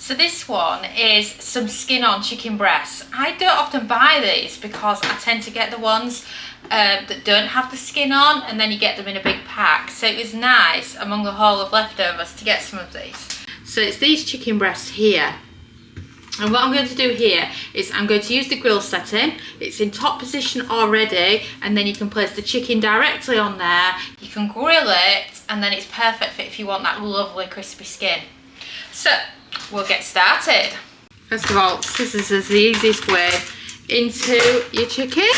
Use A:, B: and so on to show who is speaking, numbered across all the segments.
A: So this one is some skin on chicken breasts. I don't often buy these because I tend to get the ones that don't have the skin on, and then you get them in a big pack. So it was nice among the haul of leftovers to get some of these. So it's these chicken breasts here. And what I'm going to do here is I'm going to use the grill setting. It's in top position already, and then you can place the chicken directly on there. You can grill it, and then it's perfect for if you want that lovely crispy skin. So we'll get started. First of all, scissors is the easiest way into your chicken.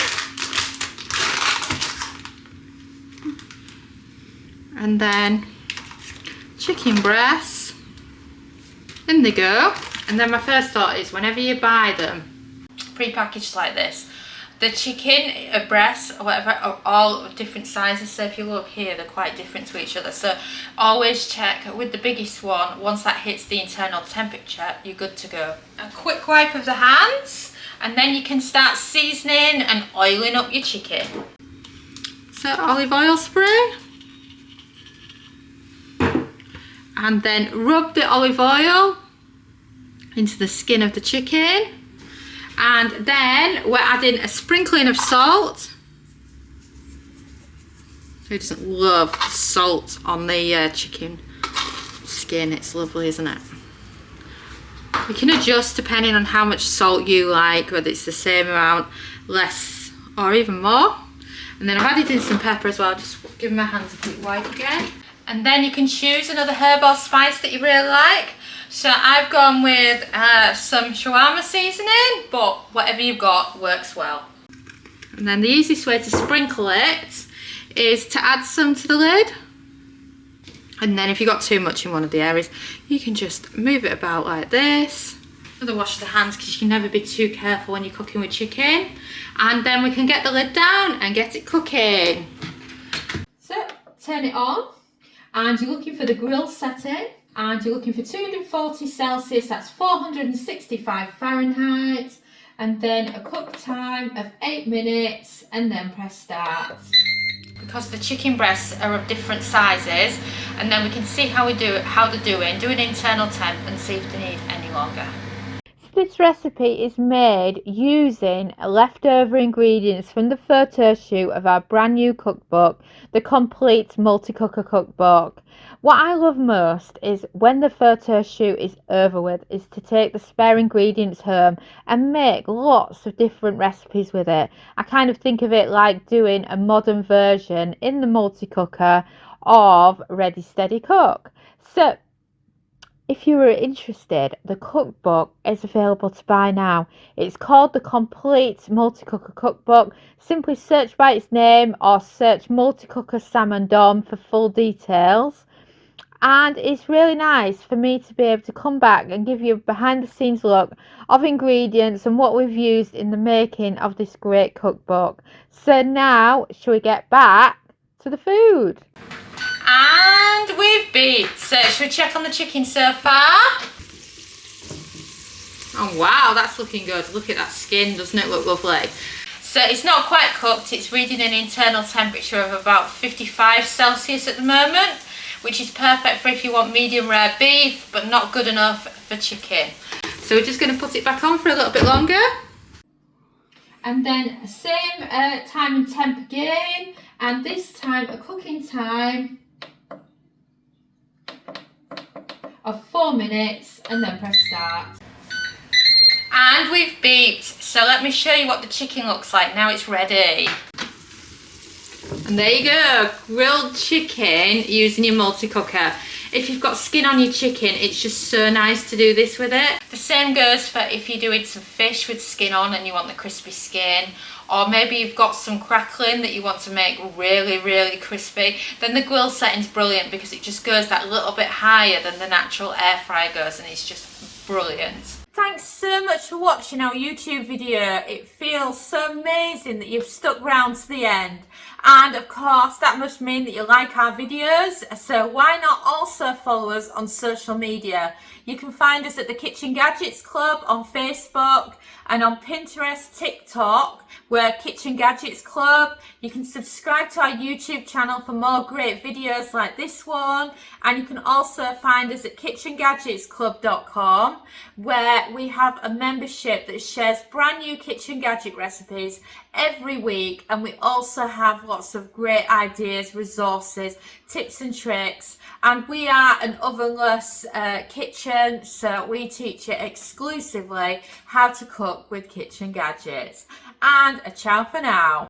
A: And then chicken breasts. In they go. And then my first thought is, whenever you buy them pre-packaged like this, the chicken breasts or whatever are all different sizes. So if you look here, they're quite different to each other. So always check with the biggest one. Once that hits the internal temperature, you're good to go. A quick wipe of the hands, and then you can start seasoning and oiling up your chicken. So olive oil spray. And then rub the olive oil into the skin of the chicken, and then we're adding a sprinkling of salt. Who doesn't love salt on the chicken skin? It's lovely, isn't it? You can adjust depending on how much salt you like, whether it's the same amount, less, or even more. And then I've added in some pepper as well, just give my hands a quick wipe again. And then you can choose another herb or spice that you really like. So I've gone with some shawarma seasoning, but whatever you've got works well. And then the easiest way to sprinkle it is to add some to the lid. And then if you've got too much in one of the areas, you can just move it about like this. Another wash of the hands, because you can never be too careful when you're cooking with chicken. And then we can get the lid down and get it cooking. So turn it on, and you're looking for the grill setting. And you're looking for 240 Celsius, that's 465 Fahrenheit, and then a cook time of 8 minutes, and then press start. Because the chicken breasts are of different sizes, and then we can see how they're doing, do an internal temp and see if they need any longer. This recipe is made using leftover ingredients from the photo shoot of our brand new cookbook, the Complete Multi-Cooker Cookbook. What I love most is when the photo shoot is over with, is to take the spare ingredients home and make lots of different recipes with it. I kind of think of it like doing a modern version in the multi-cooker of Ready Steady Cook. So if you were interested, the cookbook is available to buy now. It's called the Complete Multi-Cooker Cookbook. Simply search by its name or search Multi-Cooker Salmon Dom for full details. And it's really nice for me to be able to come back and give you a behind the scenes look of ingredients and what we've used in the making of this great cookbook. So now, shall we get back to the food? And we've beat. So should we check on the chicken so far? Oh wow, that's looking good. Look at that skin, doesn't it look lovely? So it's not quite cooked, it's reading an internal temperature of about 55 Celsius at the moment, which is perfect for if you want medium rare beef, but not good enough for chicken. So we're just going to put it back on for a little bit longer. And then same time and temp again, and this time a cooking time of 4 minutes, and then press start. And we've beeped, so let me show you what the chicken looks like now it's ready. And there you go, grilled chicken using your multi-cooker. If you've got skin on your chicken, it's just so nice to do this with it. The same goes for if you're doing some fish with skin on and you want the crispy skin, or maybe you've got some crackling that you want to make really, really crispy, then the grill setting's brilliant because it just goes that little bit higher than the natural air fryer goes, and it's just brilliant.
B: Thanks so much for watching our YouTube video. It feels so amazing that you've stuck around to the end. And of course, that must mean that you like our videos. So why not also follow us on social media? You can find us at the Kitchen Gadgets Club on Facebook and on Pinterest, TikTok. We're Kitchen Gadgets Club. You can subscribe to our YouTube channel for more great videos like this one. And you can also find us at KitchenGadgetsClub.com, where we have a membership that shares brand new kitchen gadget recipes every week. And we also have lots of great ideas, resources, tips and tricks. And we are an ovenless kitchen, so we teach you exclusively how to cook with kitchen gadgets. And a ciao for now.